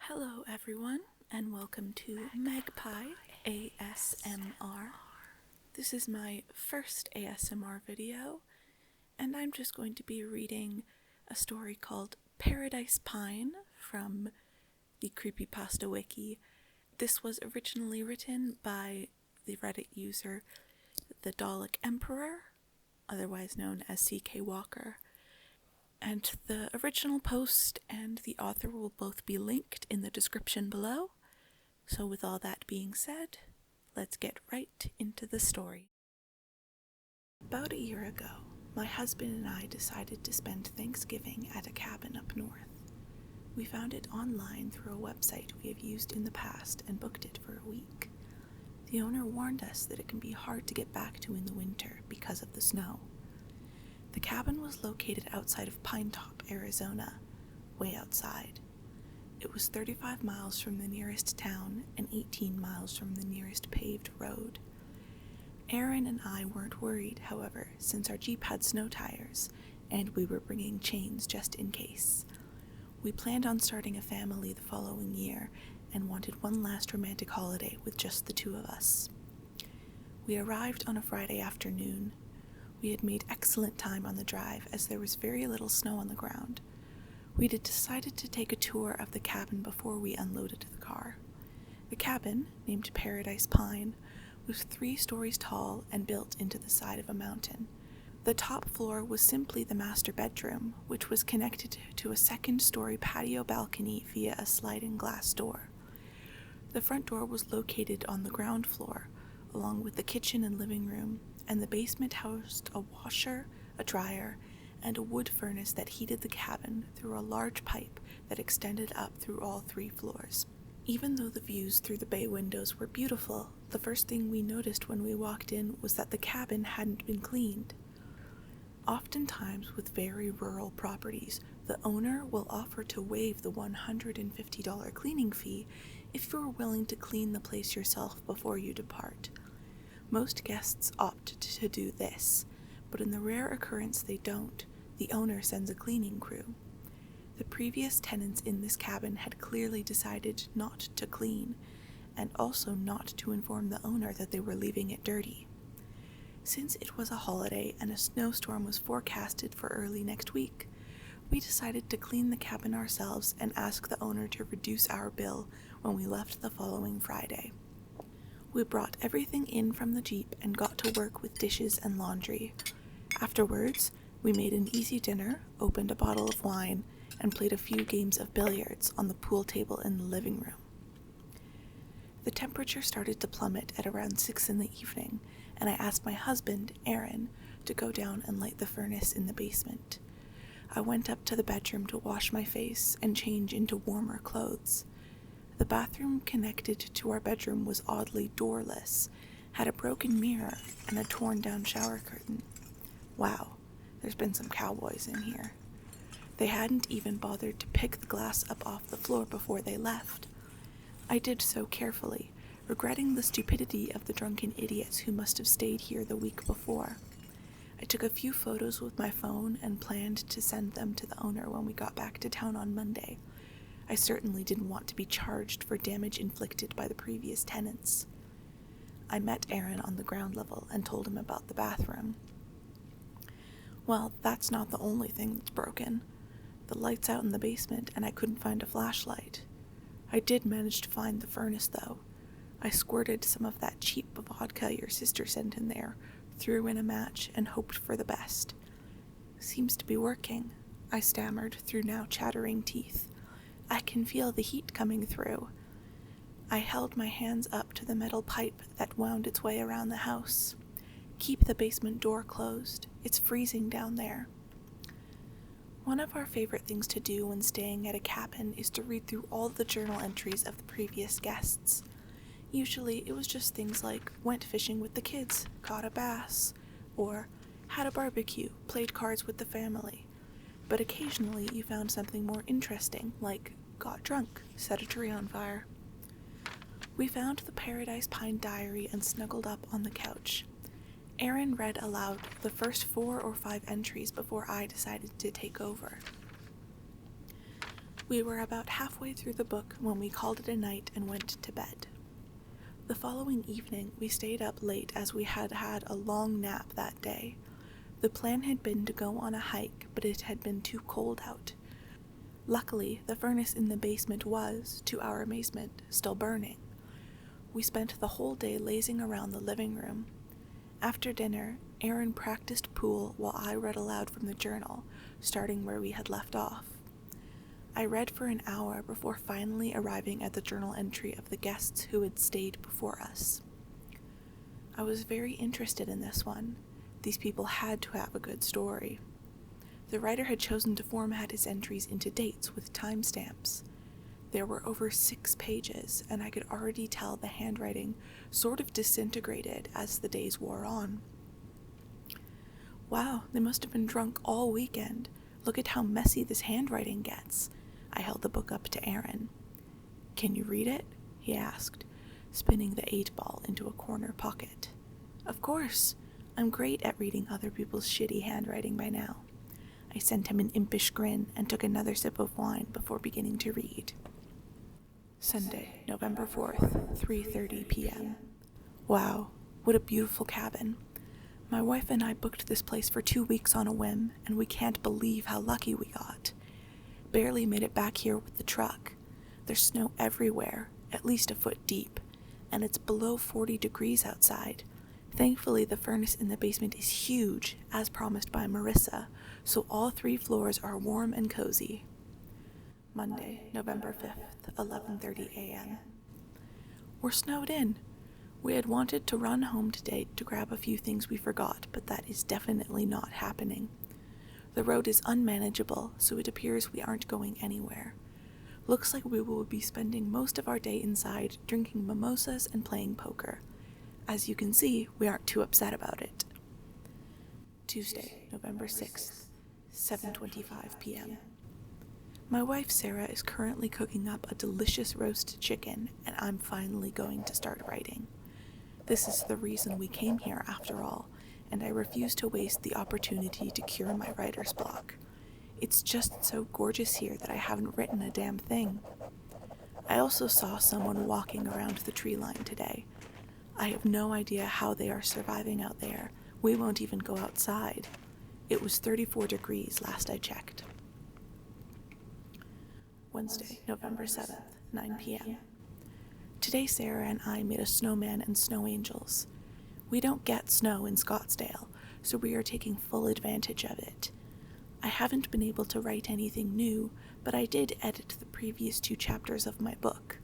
Hello everyone, and welcome to Magpie ASMR. This is my first ASMR video, and I'm just going to be reading a story called Paradise Pine from the Creepypasta Wiki. This was originally written by the Reddit user The Dalek Emperor, otherwise known as CK Walker. And the original post and the author will both be linked in the description below. So with all that being said, let's get right into the story. About a year ago, my husband and I decided to spend Thanksgiving at a cabin up north. We found it online through a website we have used in the past and booked it for a week. The owner warned us that it can be hard to get back to in the winter because of the snow. The cabin was located outside of Pine Top, Arizona, way outside. It was 35 miles from the nearest town and 18 miles from the nearest paved road. Aaron and I weren't worried, however, since our Jeep had snow tires, and we were bringing chains just in case. We planned on starting a family the following year and wanted one last romantic holiday with just the two of us. We arrived on a Friday afternoon. We had made excellent time on the drive as there was very little snow on the ground. We had decided to take a tour of the cabin before we unloaded the car. The cabin, named Paradise Pine, was 3 stories tall and built into the side of a mountain. The top floor was simply the master bedroom, which was connected to a second-story patio balcony via a sliding glass door. The front door was located on the ground floor, along with the kitchen and living room, and the basement housed a washer, a dryer, and a wood furnace that heated the cabin through a large pipe that extended up through all 3 floors. Even though the views through the bay windows were beautiful, the first thing we noticed when we walked in was that the cabin hadn't been cleaned. Oftentimes, with very rural properties, the owner will offer to waive the $150 cleaning fee if you are willing to clean the place yourself before you depart. Most guests opt to do this, but in the rare occurrence they don't, the owner sends a cleaning crew. The previous tenants in this cabin had clearly decided not to clean, and also not to inform the owner that they were leaving it dirty. Since it was a holiday and a snowstorm was forecasted for early next week, we decided to clean the cabin ourselves and ask the owner to reduce our bill when we left the following Friday. We brought everything in from the Jeep and got to work with dishes and laundry. Afterwards, we made an easy dinner, opened a bottle of wine, and played a few games of billiards on the pool table in the living room. The temperature started to plummet at around 6 in the evening, and I asked my husband, Aaron, to go down and light the furnace in the basement. I went up to the bedroom to wash my face and change into warmer clothes. The bathroom connected to our bedroom was oddly doorless, had a broken mirror, and a torn-down shower curtain. Wow, there's been some cowboys in here. They hadn't even bothered to pick the glass up off the floor before they left. I did so carefully, regretting the stupidity of the drunken idiots who must have stayed here the week before. I took a few photos with my phone and planned to send them to the owner when we got back to town on Monday. I certainly didn't want to be charged for damage inflicted by the previous tenants. I met Aaron on the ground level and told him about the bathroom. Well, that's not the only thing that's broken. The light's out in the basement and I couldn't find a flashlight. I did manage to find the furnace though. I squirted some of that cheap vodka your sister sent in there, threw in a match, and hoped for the best. Seems to be working, I stammered through now chattering teeth. I can feel the heat coming through. I held my hands up to the metal pipe that wound its way around the house. Keep the basement door closed. It's freezing down there. One of our favorite things to do when staying at a cabin is to read through all the journal entries of the previous guests. Usually it was just things like went fishing with the kids, caught a bass, or had a barbecue, played cards with the family. But occasionally you found something more interesting, like got drunk, set a tree on fire. We found the Paradise Pine diary and snuggled up on the couch. Aaron read aloud the first 4 or 5 entries before I decided to take over. We were about halfway through the book when we called it a night and went to bed. The following evening, we stayed up late as we had had a long nap that day. The plan had been to go on a hike, but it had been too cold out. Luckily, the furnace in the basement was, to our amazement, still burning. We spent the whole day lazing around the living room. After dinner, Aaron practiced pool while I read aloud from the journal, starting where we had left off. I read for an hour before finally arriving at the journal entry of the guests who had stayed before us. I was very interested in this one. These people had to have a good story. The writer had chosen to format his entries into dates with timestamps. There were over 6 pages, and I could already tell the handwriting sort of disintegrated as the days wore on. Wow, they must have been drunk all weekend. Look at how messy this handwriting gets. I held the book up to Aaron. "Can you read it?" he asked, spinning the 8-ball into a corner pocket. "Of course. I'm great at reading other people's shitty handwriting by now." I sent him an impish grin and took another sip of wine before beginning to read. Sunday, November 4th, 3:30 p.m. Wow, what a beautiful cabin. My wife and I booked this place for 2 weeks on a whim, and we can't believe how lucky we got. Barely made it back here with the truck. There's snow everywhere, at least a foot deep, and it's below 40 degrees outside. Thankfully, the furnace in the basement is huge, as promised by Marissa, so all 3 floors are warm and cozy. Monday, November 5th, 11:30 a.m. We're snowed in. We had wanted to run home today to grab a few things we forgot, but that is definitely not happening. The road is unmanageable, so it appears we aren't going anywhere. Looks like we will be spending most of our day inside, drinking mimosas and playing poker. As you can see, we aren't too upset about it. Tuesday, November 6th, 7:25 p.m. My wife Sarah is currently cooking up a delicious roast chicken, and I'm finally going to start writing. This is the reason we came here after all, and I refuse to waste the opportunity to cure my writer's block. It's just so gorgeous here that I haven't written a damn thing. I also saw someone walking around the tree line today. I have no idea how they are surviving out there. We won't even go outside. It was 34 degrees last I checked. Wednesday, November 7th, 9 p.m. Today Sarah and I made a snowman and snow angels. We don't get snow in Scottsdale, so we are taking full advantage of it. I haven't been able to write anything new, but I did edit the previous 2 chapters of my book.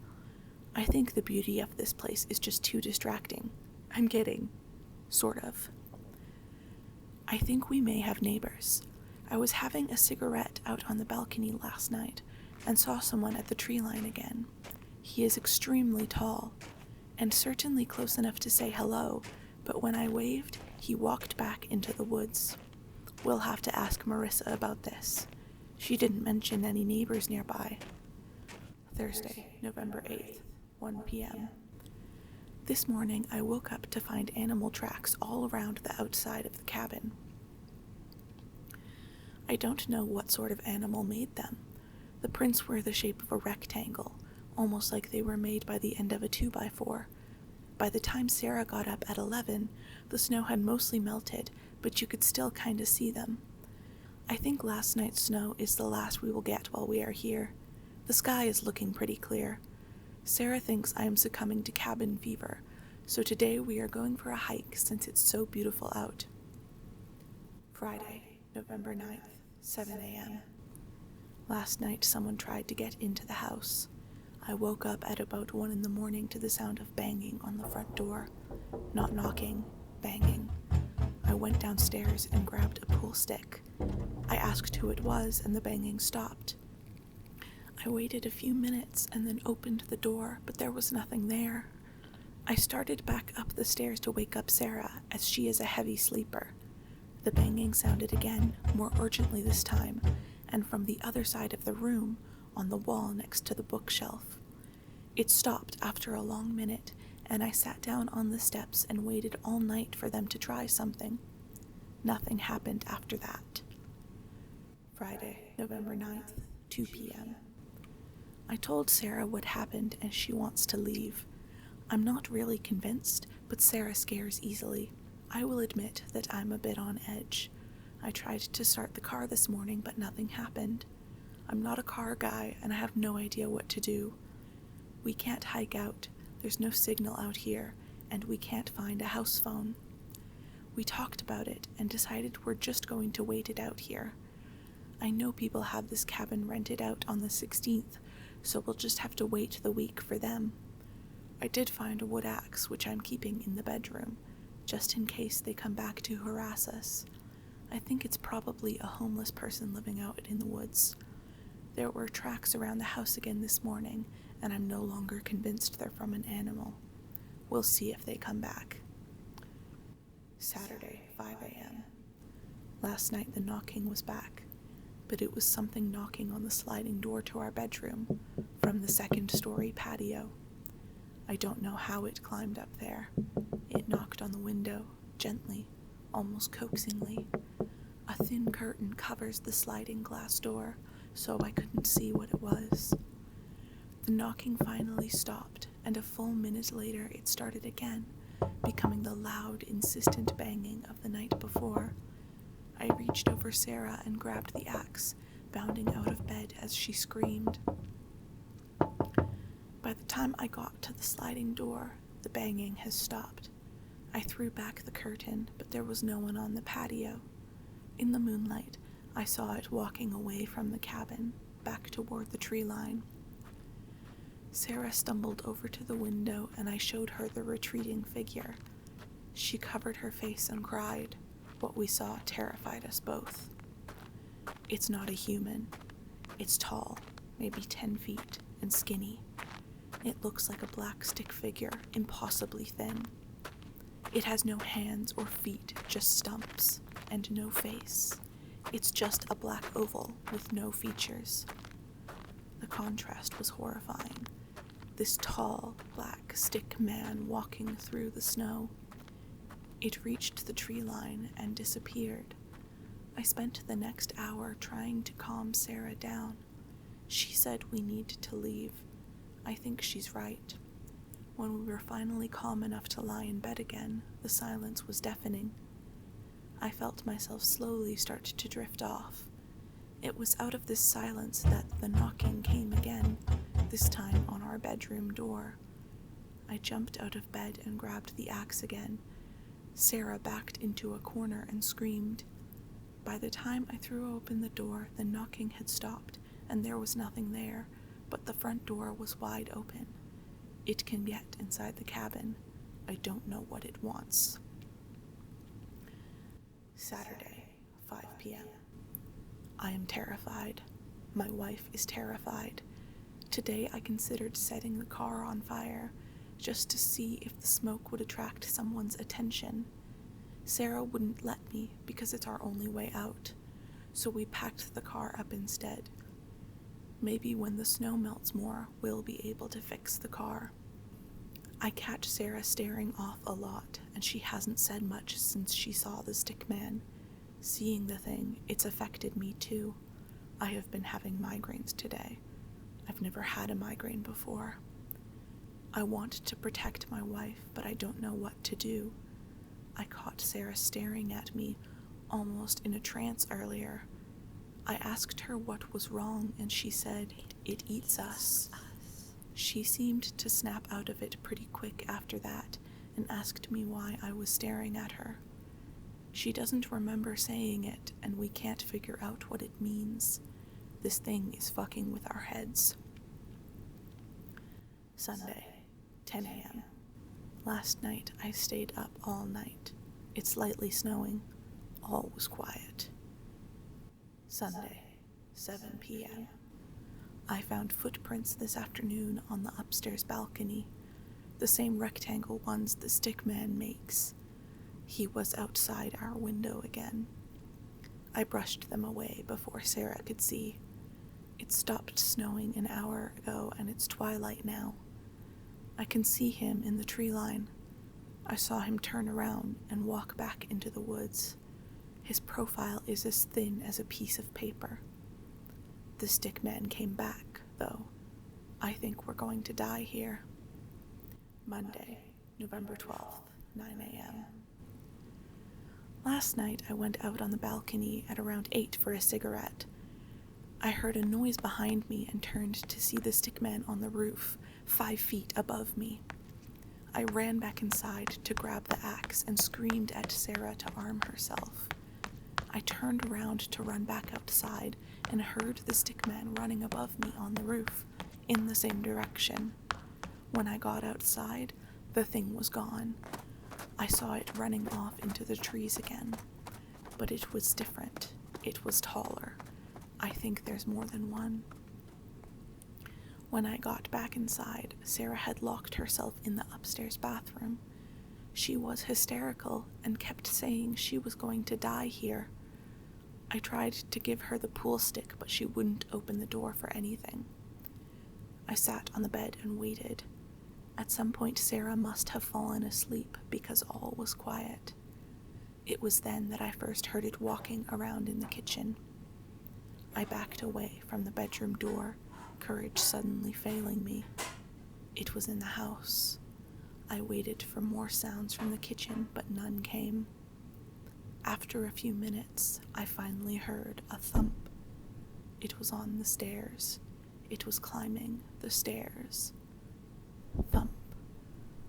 I think the beauty of this place is just too distracting. I'm kidding. Sort of. I think we may have neighbors. I was having a cigarette out on the balcony last night and saw someone at the tree line again. He is extremely tall, and certainly close enough to say hello, but when I waved, he walked back into the woods. We'll have to ask Marissa about this. She didn't mention any neighbors nearby. Thursday, November 8th, 1 p.m. This morning, I woke up to find animal tracks all around the outside of the cabin. I don't know what sort of animal made them. The prints were the shape of a rectangle, almost like they were made by the end of a 2x4. By the time Sarah got up at 11, the snow had mostly melted, but you could still kinda see them. I think last night's snow is the last we will get while we are here. The sky is looking pretty clear. Sarah thinks I am succumbing to cabin fever, so today we are going for a hike since it's so beautiful out. Friday, November 9th, 7 a.m. Last night someone tried to get into the house. I woke up at about 1 in the morning to the sound of banging on the front door. Not knocking, banging. I went downstairs and grabbed a pool stick. I asked who it was and the banging stopped. I waited a few minutes and then opened the door, but there was nothing there. I started back up the stairs to wake up Sarah, as she is a heavy sleeper. The banging sounded again, more urgently this time, and from the other side of the room, on the wall next to the bookshelf. It stopped after a long minute, and I sat down on the steps and waited all night for them to try something. Nothing happened after that. Friday, November 9th, 2 p.m. I told Sarah what happened and she wants to leave. I'm not really convinced, but Sarah scares easily. I will admit that I'm a bit on edge. I tried to start the car this morning, but nothing happened. I'm not a car guy, and I have no idea what to do. We can't hike out, there's no signal out here, and we can't find a house phone. We talked about it and decided we're just going to wait it out here. I know people have this cabin rented out on the 16th, so we'll just have to wait the week for them. I did find a wood axe, which I'm keeping in the bedroom, just in case they come back to harass us. I think it's probably a homeless person living out in the woods. There were tracks around the house again this morning, and I'm no longer convinced they're from an animal. We'll see if they come back. Saturday, 5 a.m. Last night the knocking was back, but it was something knocking on the sliding door to our bedroom from the second-story patio. I don't know how it climbed up there. It knocked on the window, gently, almost coaxingly. A thin curtain covers the sliding glass door, so I couldn't see what it was. The knocking finally stopped, and a full minute later it started again, becoming the loud, insistent banging of the night before. I reached over Sarah and grabbed the axe, bounding out of bed as she screamed. By the time I got to the sliding door, the banging has stopped. I threw back the curtain, but there was no one on the patio. In the moonlight, I saw it walking away from the cabin, back toward the tree line. Sarah stumbled over to the window and I showed her the retreating figure. She covered her face and cried. What we saw terrified us both. It's not a human. It's tall, maybe 10 feet, and skinny. It looks like a black stick figure, impossibly thin. It has no hands or feet, just stumps, and no face. It's just a black oval with no features. The contrast was horrifying. This tall, black stick man walking through the snow. It reached the tree line and disappeared. I spent the next hour trying to calm Sarah down. She said we need to leave. I think she's right. When we were finally calm enough to lie in bed again, the silence was deafening. I felt myself slowly start to drift off. It was out of this silence that the knocking came again, this time on our bedroom door. I jumped out of bed and grabbed the axe again. Sarah backed into a corner and screamed. By the time I threw open the door, the knocking had stopped, and there was nothing there, but the front door was wide open. It can get inside the cabin. I don't know what it wants. Saturday, 5 p.m. I am terrified. My wife is terrified. Today I considered setting the car on fire, just to see if the smoke would attract someone's attention. Sarah wouldn't let me because it's our only way out, so we packed the car up instead. Maybe when the snow melts more, we'll be able to fix the car. I catch Sarah staring off a lot, and she hasn't said much since she saw the stick man. Seeing the thing, it's affected me too. I have been having migraines today. I've never had a migraine before. I want to protect my wife, but I don't know what to do. I caught Sarah staring at me, almost in a trance earlier. I asked her what was wrong, and she said, "It eats us." She seemed to snap out of it pretty quick after that, and asked me why I was staring at her. She doesn't remember saying it, and we can't figure out what it means. This thing is fucking with our heads. Sunday, 10 a.m. Last night I stayed up all night. It's lightly snowing. All was quiet. Sunday, 7 p.m. I found footprints this afternoon on the upstairs balcony, the same rectangle ones the stick man makes. He was outside our window again. I brushed them away before Sarah could see. It stopped snowing an hour ago and it's twilight now. I can see him in the tree line. I saw him turn around and walk back into the woods. His profile is as thin as a piece of paper. The stick man came back, though. going to die here. Monday, November 12th, 9 a.m. Last night I went out on the balcony at around 8 for a cigarette. I heard a noise behind me and turned to see the stickman on the roof, 5 feet above me. I ran back inside to grab the axe and screamed at Sarah to arm herself. I turned around to run back outside and heard the stickman running above me on the roof, in the same direction. When I got outside, the thing was gone. I saw it running off into the trees again. But it was different. It was taller. I think there's more than one. When I got back inside, Sarah had locked herself in the upstairs bathroom. She was hysterical and kept saying she was going to die here. I tried to give her the pool stick, but she wouldn't open the door for anything. I sat on the bed and waited. At some point, Sarah must have fallen asleep because all was quiet. It was then that I first heard it walking around in the kitchen. I backed away from the bedroom door, courage suddenly failing me. It was in the house. I waited for more sounds from the kitchen, but none came. After a few minutes, I finally heard a thump. It was on the stairs. It was climbing the stairs. Thump.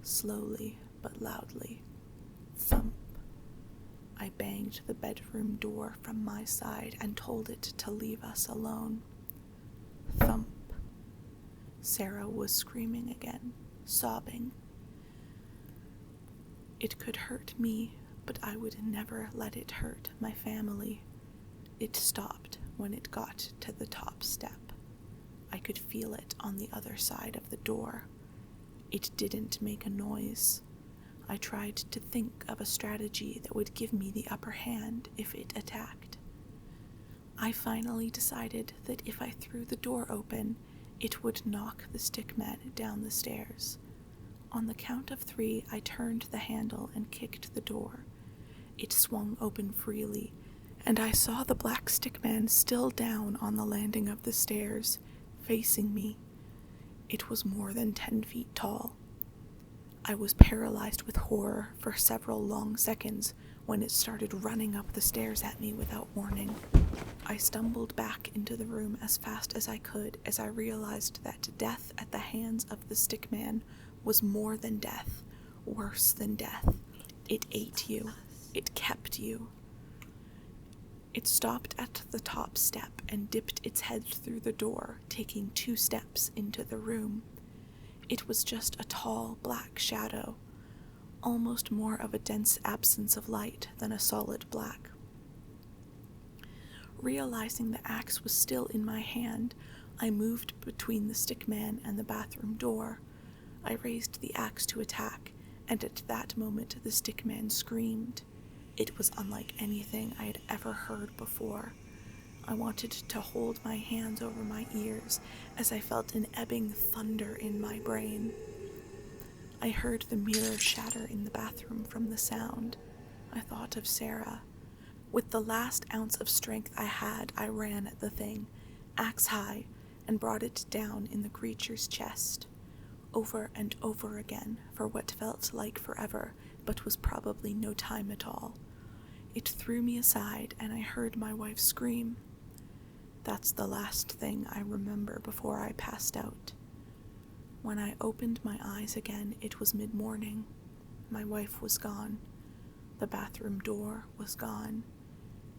Slowly but loudly. Thump. I banged the bedroom door from my side and told it to leave us alone. Thump. Sarah was screaming again, sobbing. It could hurt me, but I would never let it hurt my family. It stopped when it got to the top step. I could feel it on the other side of the door. It didn't make a noise. I tried to think of a strategy that would give me the upper hand if it attacked. I finally decided that if I threw the door open, it would knock the stickman down the stairs. On the count of 3, I turned the handle and kicked the door. It swung open freely, and I saw the black stickman still down on the landing of the stairs, facing me. It was more than 10 feet tall. I was paralyzed with horror for several long seconds when it started running up the stairs at me without warning. I stumbled back into the room as fast as I could as I realized that death at the hands of the stickman was more than death, worse than death. It ate you. It kept you. It stopped at the top step and dipped its head through the door, taking 2 steps into the room. It was just a tall, black shadow, almost more of a dense absence of light than a solid black. Realizing the axe was still in my hand, I moved between the stickman and the bathroom door. I raised the axe to attack, and at that moment the stickman screamed. It was unlike anything I had ever heard before. I wanted to hold my hands over my ears as I felt an ebbing thunder in my brain. I heard the mirror shatter in the bathroom from the sound. I thought of Sarah. With the last ounce of strength I had, I ran at the thing, axe high, and brought it down in the creature's chest. Over and over again, for what felt like forever, but was probably no time at all. It threw me aside, and I heard my wife scream. That's the last thing I remember before I passed out. When I opened my eyes again, it was mid-morning. My wife was gone. The bathroom door was gone,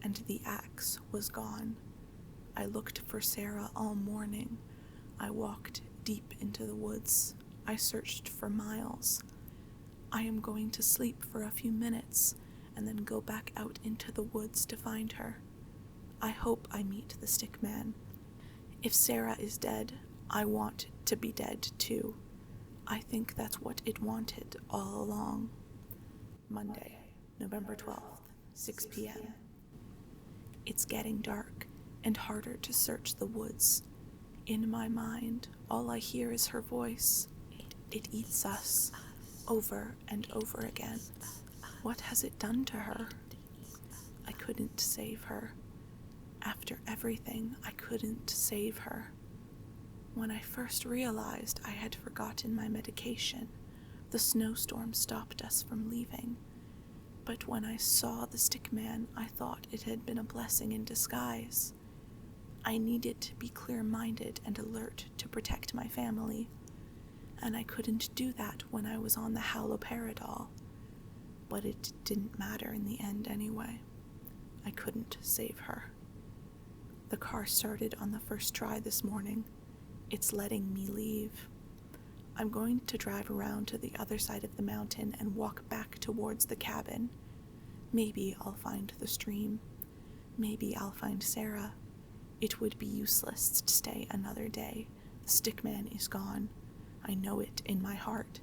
and the axe was gone. I looked for Sarah all morning. I walked deep into the woods. I searched for miles. I am going to sleep for a few minutes and then go back out into the woods to find her. I hope I meet the stickman. If Sarah is dead, I want to be dead too. I think that's what it wanted all along. Monday, November 12th, 6 p.m. It's getting dark and harder to search the woods. In my mind, all I hear is her voice. It eats us, over and over again. What has it done to her? I couldn't save her. After everything, I couldn't save her. When I first realized I had forgotten my medication, the snowstorm stopped us from leaving. But when I saw the stick man, I thought it had been a blessing in disguise. I needed to be clear-minded and alert to protect my family, and I couldn't do that when I was on the haloperidol. But it didn't matter in the end anyway. I couldn't save her. The car started on the first try this morning. It's letting me leave. I'm going to drive around to the other side of the mountain and walk back towards the cabin. Maybe I'll find the stream. Maybe I'll find Sarah. It would be useless to stay another day. The stickman is gone. I know it in my heart.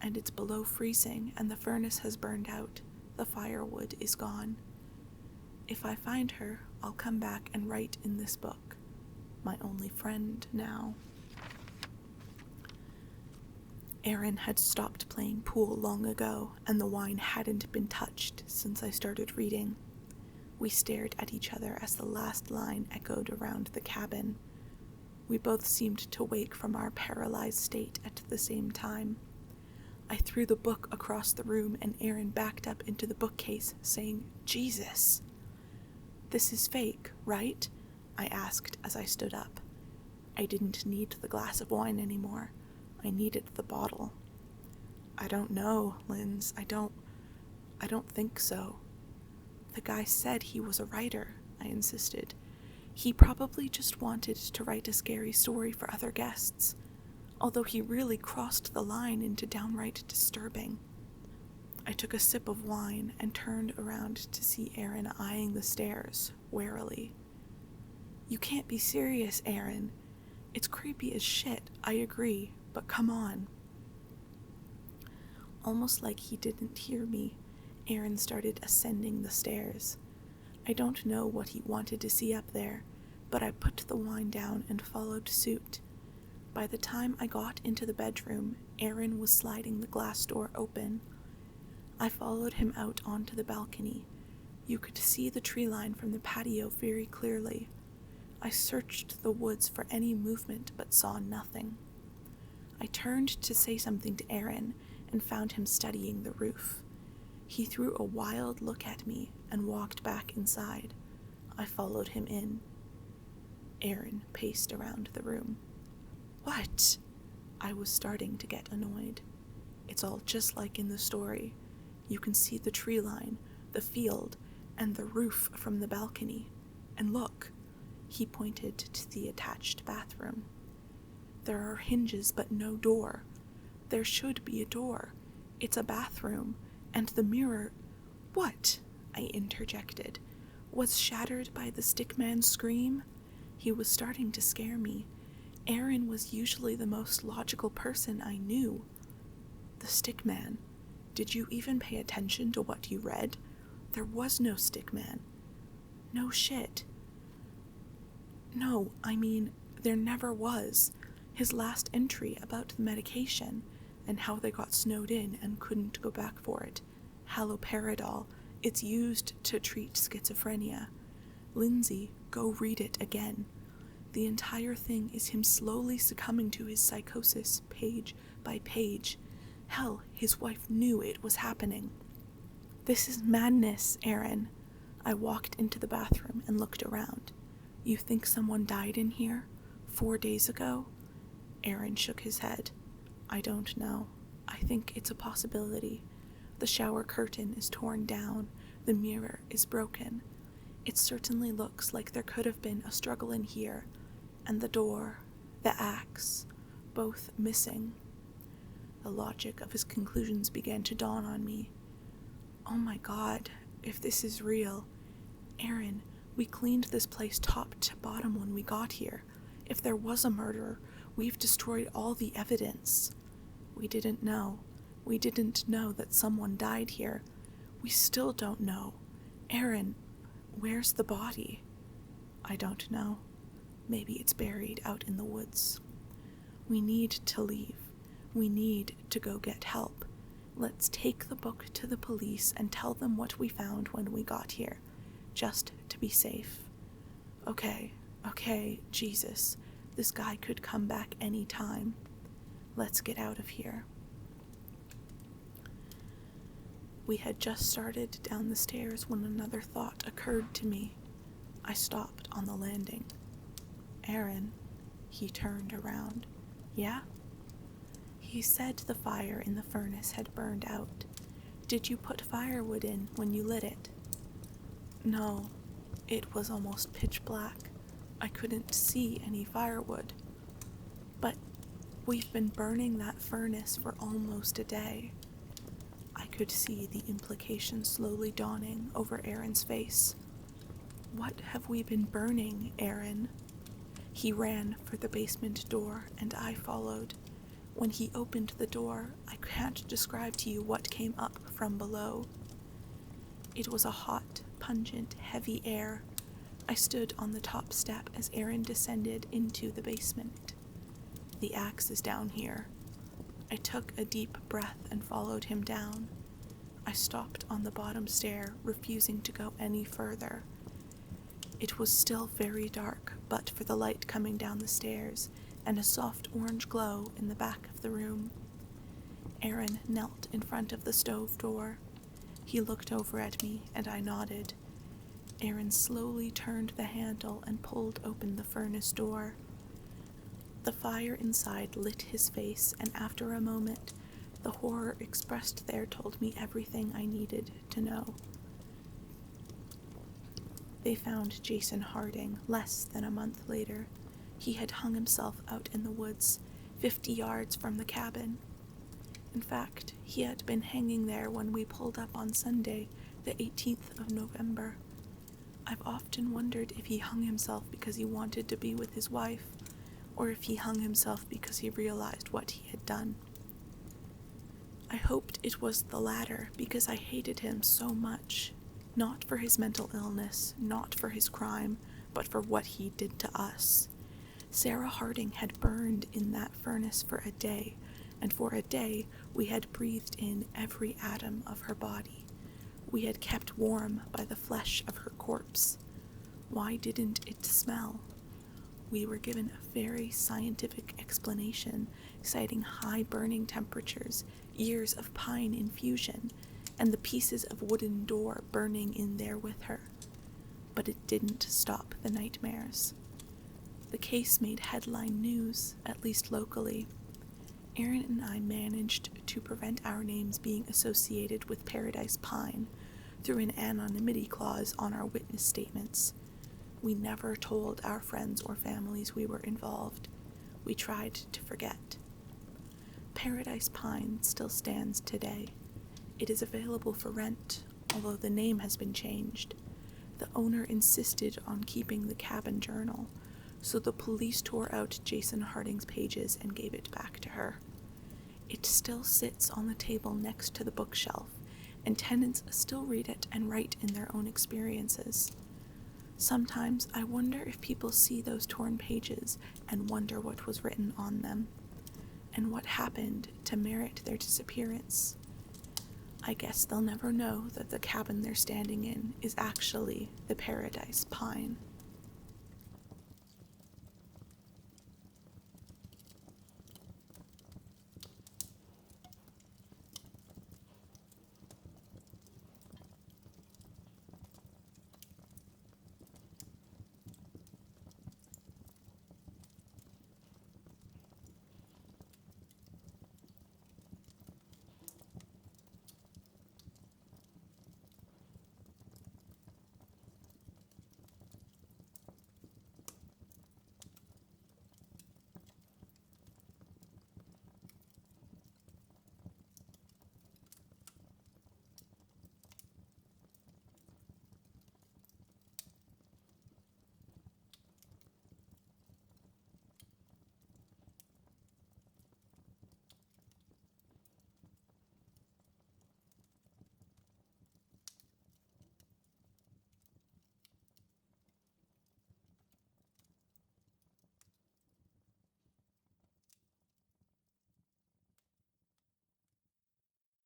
And it's below freezing, and the furnace has burned out. The firewood is gone. If I find her, I'll come back and write in this book. My only friend now. Aaron had stopped playing pool long ago, and the wine hadn't been touched since I started reading. We stared at each other as the last line echoed around the cabin. We both seemed to wake from our paralyzed state at the same time. I threw the book across the room, and Aaron backed up into the bookcase, saying, "Jesus!" "This is fake, right?" I asked as I stood up. I didn't need the glass of wine anymore. I needed the bottle. "I don't know, Linz. I don't think so." "The guy said he was a writer," I insisted. "He probably just wanted to write a scary story for other guests, although he really crossed the line into downright disturbing." I took a sip of wine and turned around to see Aaron eyeing the stairs, warily. "You can't be serious, Aaron. It's creepy as shit, I agree, but come on." Almost like he didn't hear me, Aaron started ascending the stairs. I don't know what he wanted to see up there, but I put the wine down and followed suit. By the time I got into the bedroom, Aaron was sliding the glass door open. I followed him out onto the balcony. You could see the tree line from the patio very clearly. I searched the woods for any movement but saw nothing. I turned to say something to Aaron and found him studying the roof. He threw a wild look at me and walked back inside. I followed him in. Aaron paced around the room. "What?" I was starting to get annoyed. "It's all just like in the story. You can see the tree line, the field, and the roof from the balcony. And look," he pointed to the attached bathroom. "There are hinges but no door. There should be a door. It's a bathroom, and the mirror—" "What?" I interjected. "Was shattered by the stickman's scream?" He was starting to scare me. Aaron was usually the most logical person I knew. "The stickman. Did you even pay attention to what you read? There was no stickman." "No shit." "No, I mean, there never was. His last entry about the medication, and how they got snowed in and couldn't go back for it. Haloperidol. It's used to treat schizophrenia. Lindsay, go read it again. The entire thing is him slowly succumbing to his psychosis, page by page. Hell, his wife knew it was happening." "This is madness, Aaron." I walked into the bathroom and looked around. "You think someone died in here? 4 days ago?" Aaron shook his head. "I don't know. I think it's a possibility. The shower curtain is torn down. The mirror is broken. It certainly looks like there could have been a struggle in here. And the door, the axe, both missing." The logic of his conclusions began to dawn on me. "Oh my God, if this is real. Aaron, we cleaned this place top to bottom when we got here. If there was a murder, we've destroyed all the evidence. We didn't know. We didn't know that someone died here. We still don't know. Aaron, where's the body?" "I don't know. Maybe it's buried out in the woods." "We need to leave. We need to go get help. Let's take the book to the police and tell them what we found when we got here, just to be safe." Okay, Jesus. This guy could come back any time. Let's get out of here. We had just started down the stairs when another thought occurred to me. I stopped on the landing. Aaron, he turned around. Yeah? He said the fire in the furnace had burned out. Did you put firewood in when you lit it? No, it was almost pitch black. I couldn't see any firewood. But we've been burning that furnace for almost a day. I could see the implication slowly dawning over Aaron's face. What have we been burning, Aaron? He ran for the basement door, and I followed. When he opened the door, I can't describe to you what came up from below. It was a hot, pungent, heavy air. I stood on the top step as Aaron descended into the basement. The axe is down here. I took a deep breath and followed him down. I stopped on the bottom stair, refusing to go any further. It was still very dark, but for the light coming down the stairs and a soft orange glow in the back of the room. Aaron knelt in front of the stove door. He looked over at me, and I nodded. Aaron slowly turned the handle and pulled open the furnace door. The fire inside lit his face, and after a moment, the horror expressed there told me everything I needed to know. They found Jason Harding less than a month later. He had hung himself out in the woods, 50 yards from the cabin. In fact, he had been hanging there when we pulled up on Sunday, the 18th of November. I've often wondered if he hung himself because he wanted to be with his wife, or if he hung himself because he realized what he had done. I hoped it was the latter because I hated him so much, not for his mental illness, not for his crime, but for what he did to us. Sarah Harding had burned in that furnace for a day, and for a day we had breathed in every atom of her body. We had kept warm by the flesh of her corpse. Why didn't it smell? We were given a very scientific explanation, citing high burning temperatures, years of pine infusion, and the pieces of wooden door burning in there with her. But it didn't stop the nightmares. The case made headline news, at least locally. Aaron and I managed to prevent our names being associated with Paradise Pine through an anonymity clause on our witness statements. We never told our friends or families we were involved. We tried to forget. Paradise Pine still stands today. It is available for rent, although the name has been changed. The owner insisted on keeping the cabin journal, so the police tore out Jason Harding's pages and gave it back to her. It still sits on the table next to the bookshelf, and tenants still read it and write in their own experiences. Sometimes I wonder if people see those torn pages and wonder what was written on them, and what happened to merit their disappearance. I guess they'll never know that the cabin they're standing in is actually the Paradise Pine.